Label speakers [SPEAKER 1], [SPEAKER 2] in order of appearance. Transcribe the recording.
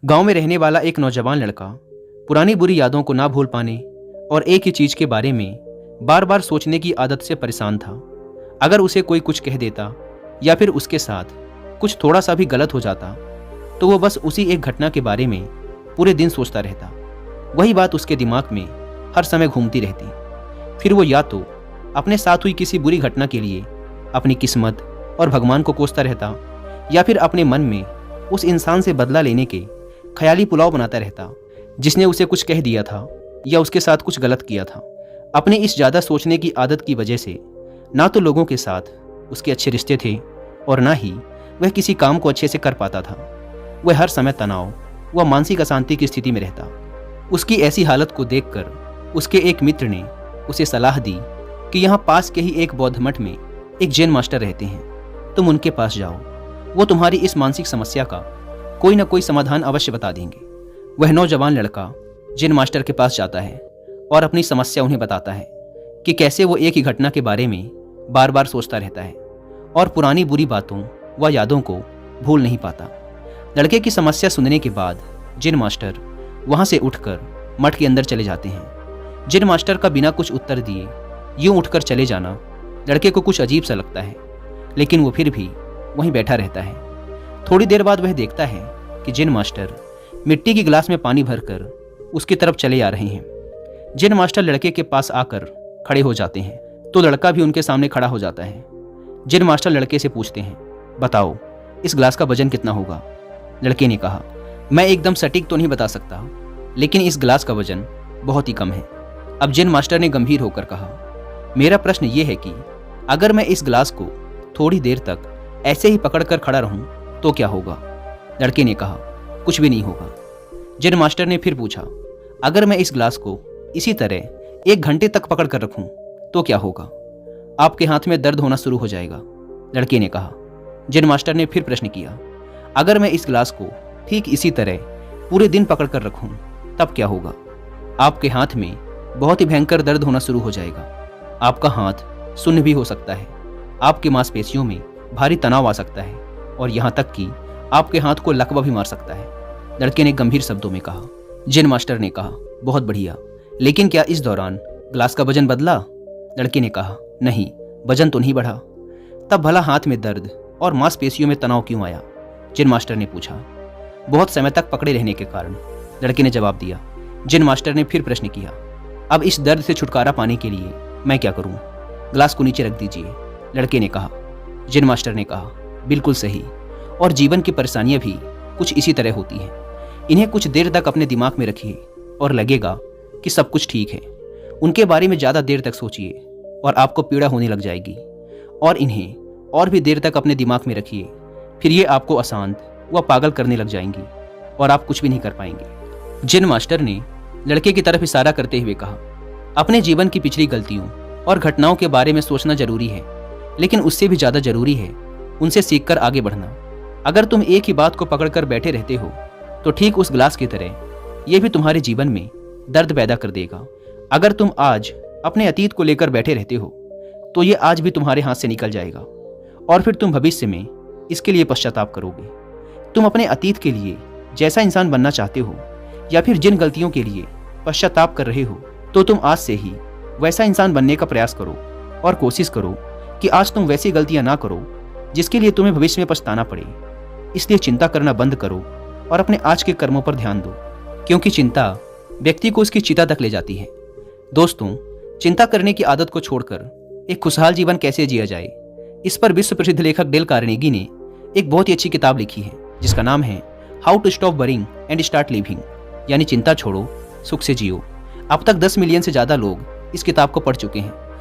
[SPEAKER 1] गांव में रहने वाला एक नौजवान लड़का पुरानी बुरी यादों को ना भूल पाने और एक ही चीज के बारे में बार बार सोचने की आदत से परेशान था। अगर उसे कोई कुछ कह देता या फिर उसके साथ कुछ थोड़ा सा भी गलत हो जाता तो वो बस उसी एक घटना के बारे में पूरे दिन सोचता रहता। वही बात उसके दिमाग में हर समय घूमती रहती। फिर वो या तो अपने साथ हुई किसी बुरी घटना के लिए अपनी किस्मत और भगवान को कोसता रहता या फिर अपने मन में उस इंसान से बदला लेने के ख्याली पुलाव बनाता रहता जिसने उसे कुछ कह दिया था या उसके साथ कुछ गलत किया था। अपने इस ज़्यादा सोचने की आदत की वजह से ना तो लोगों के साथ उसके अच्छे रिश्ते थे और ना ही वह किसी काम को अच्छे से कर पाता था। वह हर समय तनाव व मानसिक अशांति की स्थिति में रहता। उसकी ऐसी हालत को देखकर उसके एक मित्र ने उसे सलाह दी कि यहाँ पास के ही एक बौद्ध मठ में एक जैन मास्टर रहते हैं, तुम उनके पास जाओ, वो तुम्हारी इस मानसिक समस्या का कोई ना कोई समाधान अवश्य बता देंगे। वह नौजवान लड़का जैन मास्टर के पास जाता है और अपनी समस्या उन्हें बताता है कि कैसे वो एक ही घटना के बारे में बार बार सोचता रहता है और पुरानी बुरी बातों व यादों को भूल नहीं पाता। लड़के की समस्या सुनने के बाद जैन मास्टर वहाँ से उठकर मठ के अंदर चले जाते हैं। जैन मास्टर का बिना कुछ उत्तर दिए यूं उठकर चले जाना लड़के को कुछ अजीब सा लगता है, लेकिन वो फिर भी वहीं बैठा रहता है। थोड़ी देर बाद वह देखता है कि जैन मास्टर मिट्टी की गिलास में पानी भरकर उसकी तरफ चले आ रहे हैं। जैन मास्टर लड़के के पास आकर खड़े हो जाते हैं तो लड़का भी उनके सामने खड़ा हो जाता है। जैन मास्टर लड़के से पूछते हैं, बताओ इस गिलास का वजन कितना होगा? लड़के ने कहा, मैं एकदम सटीक तो नहीं बता सकता, लेकिन इस गिलास का वजन बहुत ही कम है। अब जैन मास्टर ने गंभीर होकर कहा, मेरा प्रश्न ये है कि अगर मैं इस गिलास को थोड़ी देर तक ऐसे ही पकड़कर खड़ा रहूं तो क्या होगा? लड़के ने कहा, कुछ भी नहीं होगा। जैन मास्टर ने फिर पूछा, अगर मैं इस गिलास को इसी तरह 1 घंटे तक पकड़ कर रखूं तो क्या होगा? आपके हाथ में दर्द होना शुरू हो जाएगा। लड़के ने कहा। जैन मास्टर ने फिर प्रश्न किया, अगर मैं इस गिलास को ठीक इसी तरह पूरे दिन पकड़ कर रखूं तब क्या होगा? आपके हाथ में बहुत ही भयंकर दर्द होना शुरू हो जाएगा। आपका हाथ सुन्न भी हो सकता है, आपकी मांसपेशियों में भारी तनाव आ सकता है और यहाँ तक कि आपके हाथ को लकवा भी मार सकता है। लड़के ने गंभीर शब्दों में कहा। जैन मास्टर ने कहा, बहुत बढ़िया, लेकिन क्या इस दौरान ग्लास का वजन बदला? लड़के ने कहा, नहीं, वजन तो नहीं बढ़ा। तब भला हाथ में दर्द और मांसपेशियों में तनाव क्यों आया? जैन मास्टर ने पूछा। बहुत समय तक पकड़े रहने के कारण, लड़के ने जवाब दिया। जैन मास्टर ने फिर प्रश्न किया, अब इस दर्द से छुटकारा पाने के लिए मैं क्या करूं? ग्लास को नीचे रख दीजिए। लड़के ने कहा। जैन मास्टर ने कहा, बिल्कुल सही, और जीवन की परेशानियां भी कुछ इसी तरह होती हैं। इन्हें कुछ देर तक अपने दिमाग में रखिए और लगेगा कि सब कुछ ठीक है। उनके बारे में ज़्यादा देर तक सोचिए और आपको पीड़ा होने लग जाएगी, और इन्हें और भी देर तक अपने दिमाग में रखिए, फिर ये आपको अशांत व पागल करने लग जाएंगी और आप कुछ भी नहीं कर पाएंगे। जैन मास्टर ने लड़के की तरफ इशारा करते हुए कहा, अपने जीवन की पिछली गलतियों और घटनाओं के बारे में सोचना जरूरी है, लेकिन उससे भी ज़्यादा जरूरी है उनसे सीखकर आगे बढ़ना। अगर तुम एक ही बात को पकड़कर बैठे रहते हो तो ठीक उस गिलास की तरह यह भी तुम्हारे जीवन में दर्द पैदा कर देगा। अगर तुम आज अपने अतीत को लेकर बैठे रहते हो तो ये आज भी तुम्हारे हाथ से निकल जाएगा और फिर तुम भविष्य में इसके लिए पश्चाताप करोगे। तुम अपने अतीत के लिए जैसा इंसान बनना चाहते हो या फिर जिन गलतियों के लिए पश्चाताप कर रहे हो तो तुम आज से ही वैसा इंसान बनने का प्रयास करो और कोशिश करो कि आज तुम वैसी गलतियां ना करो जिसके लिए तुम्हें भविष्य में पछताना पड़े। इसलिए चिंता करना बंद करो और अपने आज के कर्मों पर ध्यान दो, क्योंकि चिंता व्यक्ति को उसकी चिता तक ले जाती है। दोस्तों, चिंता करने की आदत को छोड़कर एक खुशहाल जीवन कैसे जिया जाए, इस पर विश्व प्रसिद्ध लेखक डेल कार्नेगी ने एक बहुत ही अच्छी किताब लिखी है जिसका नाम है how to stop worrying and start living, यानी चिंता छोड़ो, सुख से जियो। अब तक 10 मिलियन से ज़्यादा लोग इस किताब को पढ़ चुके हैं